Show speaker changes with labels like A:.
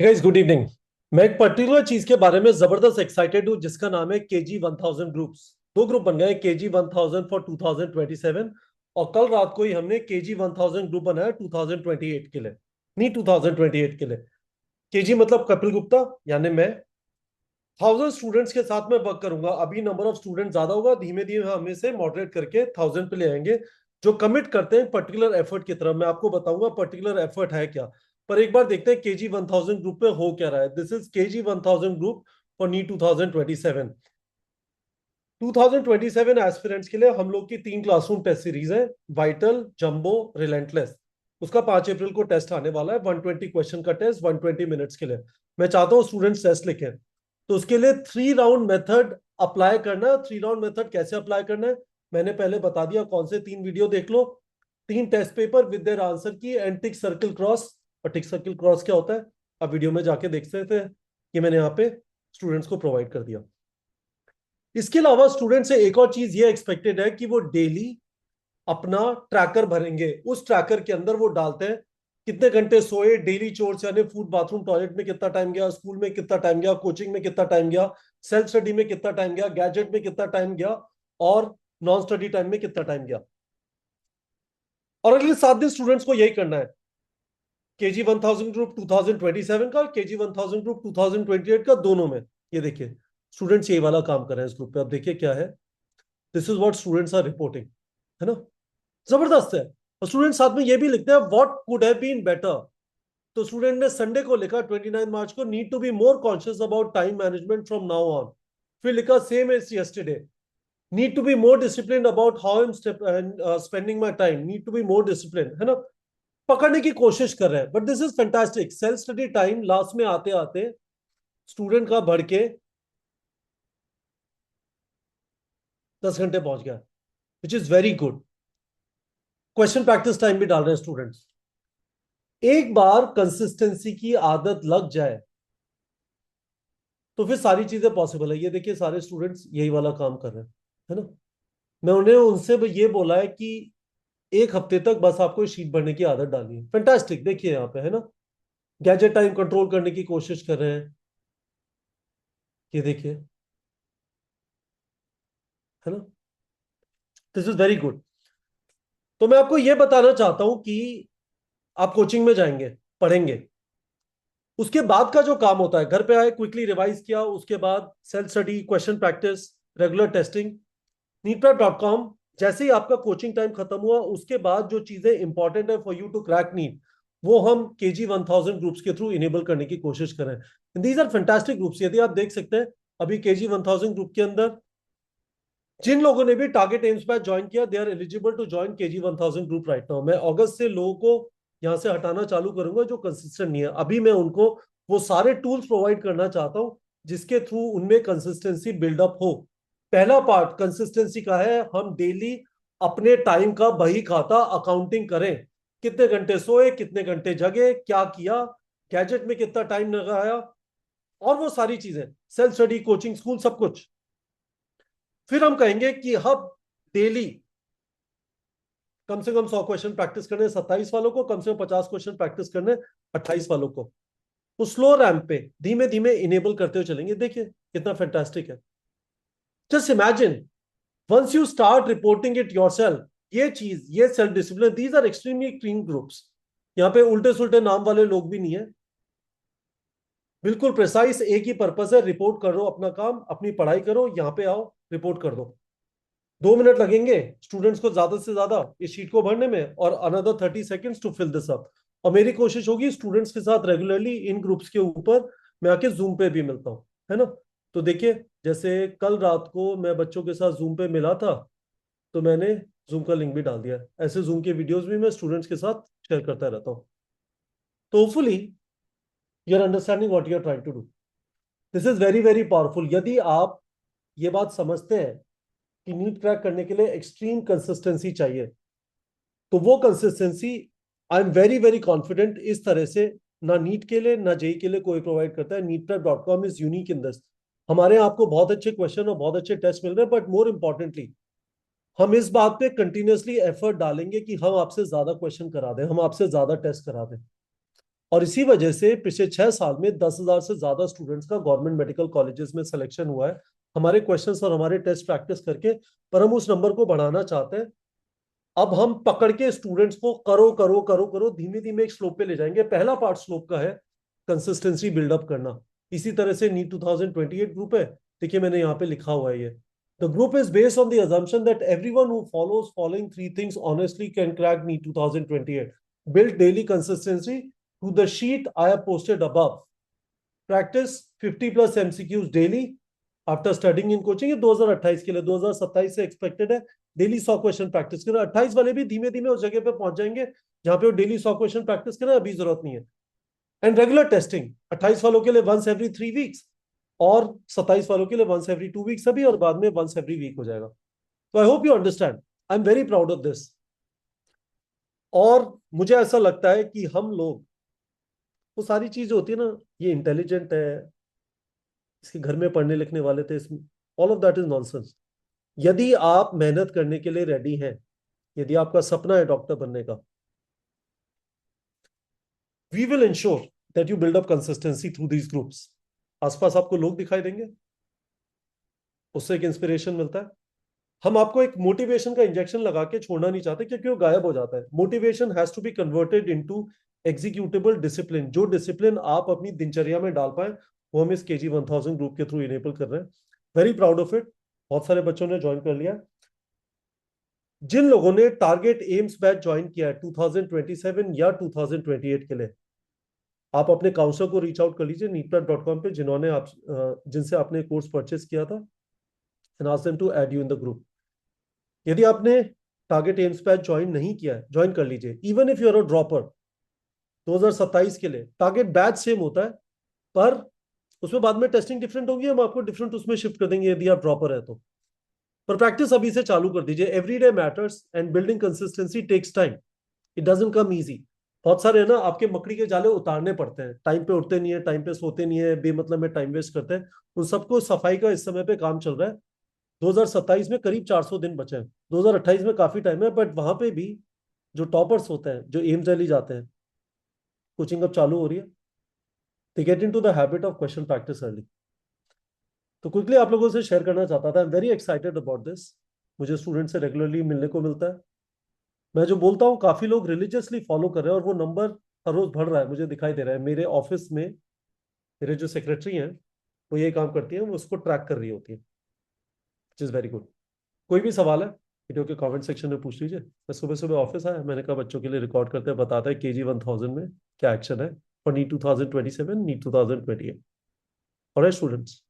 A: Guys good evening. मैं एक particular चीज के बारे में जबरदस्त एक्साइटेड हूँ जिसका नाम है KG 1000 ग्रुप्स। दो ग्रुप बन गए KG 1000 फॉर 2027। और कल रात को ही हमने KG 1000 ग्रुप बनाया 2028 के लिए। नहीं, 2028 के लिए। केजी मतलब कपिल गुप्ता, यानी मैं 1000 स्टूडेंट्स के साथ में वर्क करूंगा। अभी नंबर ऑफ स्टूडेंट ज्यादा होगा, धीमे धीमे हम इसे मॉडरेट करके 1000 पे ले आएंगे। जो कमिट करते हैं पर्टिकुलर एफर्ट की तरफ, मैं आपको बताऊंगा पर्टिकुलर एफर्ट है क्या। पर एक बार देखते हैं KG 1000 ग्रुप में हो क्या रहा है। This is KG 1000 group for knee 2027। 2027 aspirants के लिए हम लोग की 3 क्लासरूम टेस्ट सीरीज है। Vital, jumbo, relentless. उसका 5 अप्रैल को टेस्ट आने वाला है। 120 क्वेश्चन का टेस्ट, 120 मिनट्स के लिए। मैं चाहता हूँ स्टूडेंट्स टेस्ट लिखें। तो उसके लिए 3 राउंड मेथड अप्लाई करना है। 3 राउंड मेथड कैसे अप्लाई करना है मैंने पहले बता दिया। कौन से 3 वीडियो देख लो, 3 test paper with their answer key and tick circle cross. और टिक सर्कल क्रॉस क्या होता है आप वीडियो में जाके देख सकते हैं। कि मैंने यहाँ पे स्टूडेंट्स को प्रोवाइड कर दिया। इसके अलावा स्टूडेंट से एक और चीज ये एक्सपेक्टेड है कि वो डेली अपना ट्रैकर भरेंगे। उस ट्रैकर के अंदर वो डालते हैं कितने घंटे सोए, डेली चोर्स यानी फूड, बाथरूम, टॉयलेट में कितना टाइम गया, स्कूल में कितना टाइम गया, कोचिंग में कितना टाइम गया, सेल्फ स्टडी में कितना टाइम गया, गैजेट में कितना टाइम गया, और नॉन स्टडी टाइम में कितना टाइम गया। और अगले 7 दिन स्टूडेंट्स को यही करना है। KG 1000 ग्रुप 2027 का, KG 1000 ग्रुप 2028 का, दोनों में। ये देखिए स्टूडेंट्स ये वाला काम कर रहे हैं इस ग्रुप पे। अब देखिए क्या है। This is what students are reporting. है ना, जबरदस्त है। और स्टूडेंट साथ में ये भी लिखते हैं what could have been better. तो स्टूडेंट ने संडे को लिखा 29 मार्च को, need to be more conscious about time management from now on. फिर लिखा same as yesterday, need to be more discipline about how I am spending my time, need to be more discipline. है ना, पकड़ने की कोशिश कर रहे हैं। But this is fantastic. Self study time last में आते आते स्टूडेंट का बढ़ के 10 घंटे पहुंच गया, which is very good. Question practice time भी डाल रहे हैं स्टूडेंट्स। एक बार कंसिस्टेंसी की आदत लग जाए तो फिर सारी चीजें पॉसिबल है। ये देखिए सारे स्टूडेंट्स यही वाला काम कर रहे हैं। है ना, मैं उन्हें उनसे भी ये बोला है कि एक हफ्ते तक बस आपको शीट भरने की आदत डालनी है। फैंटास्टिक, देखिए यहाँ पे। है ना, गैजेट टाइम कंट्रोल करने की कोशिश कर रहे हैं। ये देखिए। है ना, दिस इज वेरी गुड। तो मैं आपको ये बताना चाहता हूं कि आप कोचिंग में जाएंगे, पढ़ेंगे। उसके बाद का जो काम होता है, घर पे आए, क्विकली रिवाइज किया, उसके बाद self study, question practice, regular testing, NEETprep dot com. जैसे ही आपका कोचिंग टाइम खत्म हुआ उसके बाद जो चीजें इंपॉर्टेंट है for you to crack NEET, वो हम KG 1000 ग्रुप्स के थ्रू इनेबल करने की कोशिश करें। These are fantastic groups. यदि आप देख सकते हैं अभी KG 1000 ग्रुप के अंदर जिन लोगों ने भी टारगेट एम्स बैच ज्वाइन किया, they are eligible to join KG 1000 group right now. मैं अगस्त से लोगों को यहां से हटाना चालू करूंगा जो कंसिस्टेंट नहीं है। अभी मैं उनको वो सारे टूल्स प्रोवाइड करना चाहता हूं जिसके थ्रू उनमें कंसिस्टेंसी बिल्डअप हो। पहला पार्ट कंसिस्टेंसी का है, हम डेली अपने टाइम का बही खाता अकाउंटिंग करें। कितने घंटे सोए, कितने घंटे जगे, क्या किया, गैजेट में कितना टाइम लगाया, और वो सारी चीजें, सेल्फ स्टडी, कोचिंग, स्कूल, सब कुछ। फिर हम कहेंगे कि हम डेली कम से कम 100 क्वेश्चन प्रैक्टिस करने 27 वालों को, कम से कम 50 क्वेश्चन प्रैक्टिस करने 28 वालों को। वो स्लो रैंप पे धीमे धीमे इनेबल करते हुए चलेंगे। देखिए कितना फैंटास्टिक है। Just imagine once you start reporting it yourself, ये चीज, ये self discipline, these are extremely clean groups. यहाँ पे उल्टे सुल्टे नाम वाले लोग भी नहीं है। बिल्कुल प्रिसाइज एक ही पर्पस है, रिपोर्ट करो अपना काम, अपनी पढ़ाई करो, यहाँ पे आओ, रिपोर्ट कर दो। 2 मिनट लगेंगे स्टूडेंट्स को ज्यादा से ज्यादा इस शीट को भरने में, और another 30 seconds to fill this up. और मेरी कोशिश होगी स्टूडेंट्स के साथ रेगुलरली इन ग्रुप्स के ऊपर मैं आके जूम पे भी मिलता हूँ। है ना, तो देखिए जैसे कल रात को मैं बच्चों के साथ जूम पे मिला था, तो मैंने जूम का लिंक भी डाल दिया। ऐसे जूम के वीडियोस भी मैं स्टूडेंट्स के साथ शेयर करता रहता हूँ। तो hopefully you are understanding what you are trying to do. This is very very powerful. यदि आप ये बात समझते हैं कि नीट क्रैक करने के लिए एक्सट्रीम कंसिस्टेंसी चाहिए, तो वो consistency I am very very confident इस तरह से ना नीट के लिए ना जेई के लिए कोई प्रोवाइड करता है। नीटप्रेप.com इज यूनिक इन दिस। हमारे यहाँ आपको बहुत अच्छे क्वेश्चन और बहुत अच्छे टेस्ट मिल रहे हैं, बट मोर इंपॉर्टेंटली हम इस बात पे कंटिन्यूअसली एफर्ट डालेंगे कि हम आपसे ज्यादा क्वेश्चन करा दें, हम आपसे ज्यादा टेस्ट करा दें। और इसी वजह से पिछले 6 साल में 10,000 से ज्यादा स्टूडेंट्स का गवर्नमेंट मेडिकल कॉलेजेस में सिलेक्शन हुआ है हमारे क्वेश्चंस और हमारे टेस्ट प्रैक्टिस करके। पर हम उस नंबर को बढ़ाना चाहते हैं। अब हम पकड़ के स्टूडेंट्स को करो करो करो करो धीमे धीमे एक स्लोप पे ले जाएंगे। पहला पार्ट स्लोप का है कंसिस्टेंसी बिल्डअप करना। इसी तरह से नीट 2028 ग्रुप है। देखिए मैंने यहाँ पे लिखा हुआ है ये the group is based on the assumption that everyone who follows following three things honestly can crack NEET 2028. Build daily consistency to the sheet I have posted above. Practice 50 plus MCQs daily after studying in coaching. ये 2028 के लिए, 2027 से expected है daily 100 question practice करें। 28 वाले भी धीमे धीमे उस जगह पे पहुंच जाएंगे जहां पे वो डेली 100 क्वेश्चन प्रैक्टिस करें, अभी जरूरत नहीं है। एंड रेगुलर टेस्टिंग 28 वालों के लिए वंस एवरी 3 वीक्स और 27 वालों के लिए वंस एवरी 2 वीक्स अभी, और बाद में वंस एवरी वीक हो जाएगा। तो I hope you understand, I am very proud of this. और मुझे ऐसा लगता है कि हम लोग, वो सारी चीज होती है ना, ये इंटेलिजेंट है, इसके घर में पढ़ने लिखने वाले थे, all of that is nonsense. यदि आप मेहनत करने के लिए रेडी हैं, यदि आपका सपना है डॉक्टर बनने का, we will ensure that you build up consistency through these groups. आसपास आपको लोग दिखाई देंगे, उससे एक इंस्पिरेशन मिलता है। हम आपको एक मोटिवेशन का इंजेक्शन लगा के छोड़ना नहीं चाहते क्योंकि वो गायब हो जाता है। Motivation has to be converted into executable discipline. जो डिसिप्लिन आप अपनी दिनचर्या में डाल पाए, वो हम इस केजी 1000 ग्रुप के थ्रू इनेबल कर रहे हैं। Very proud of it. बहुत सारे बच्चों ने ज्वाइन कर लिया। जिन लोगों ने टारगेट एम्स बैच ज्वाइन किया है 2027 या 2028 के लिए, आप अपने काउंसलर को रीच आउट कर लीजिए neetplat.com पे, जिन्होंने आप जिनसे आपने कोर्स परचेस किया था, and ask them to add you in the group. यदि आपने टारगेट एम्स बैच ज्वाइन नहीं किया है, ज्वाइन कर लीजिए। Even if you are a dropper, 2027 के लिए टारगेट बैच सेम होता है, पर उसमें बाद में टेस्टिंग डिफरेंट होगी, हम आपको डिफरेंट उसमें शिफ्ट कर देंगे यदि आप ड्रॉपर है तो। पर प्रैक्टिस अभी से चालू कर दीजिए। Every day matters and building consistency takes time, it doesn't come easy. बहुत सारे है ना, आपके मकड़ी के जाले उतारने पड़ते हैं, टाइम पे उठते नहीं है, टाइम पे सोते नहीं है, बेमतलब में टाइम वेस्ट करते हैं। उन सबको सफाई का इस समय पे काम चल रहा है। 2027 में करीब 400 दिन बचे हैं, 2028 में काफी टाइम है, बट वहां पे भी जो टॉपर्स होते हैं, जो एम्स दिल्ली जाते हैं, कोचिंग अब चालू हो रही है, they get into the habit of question practice early. तो क्विकली आप लोगों से शेयर करना चाहता था, I am very excited about this. मुझे स्टूडेंट से रेगुलरली मिलने को मिलता है। मैं जो बोलता हूँ काफी लोग रिलीजियसली फॉलो कर रहे हैं, और वो नंबर हर रोज बढ़ रहा है, मुझे दिखाई दे रहा है। मेरे ऑफिस में मेरे जो सेक्रेटरी हैं, वो ये काम करती हैं, वो उसको ट्रैक कर रही होती है, विच इज वेरी गुड। कोई भी सवाल है वीडियो के कमेंट सेक्शन में पूछ लीजिए। मैं सुबह सुबह ऑफिस आया, मैंने कहा बच्चों के लिए रिकॉर्ड करते हैं, बताता है केजी 1000 में क्या एक्शन है फॉर नीट 2027, नीट 2028। और स्टूडेंट्स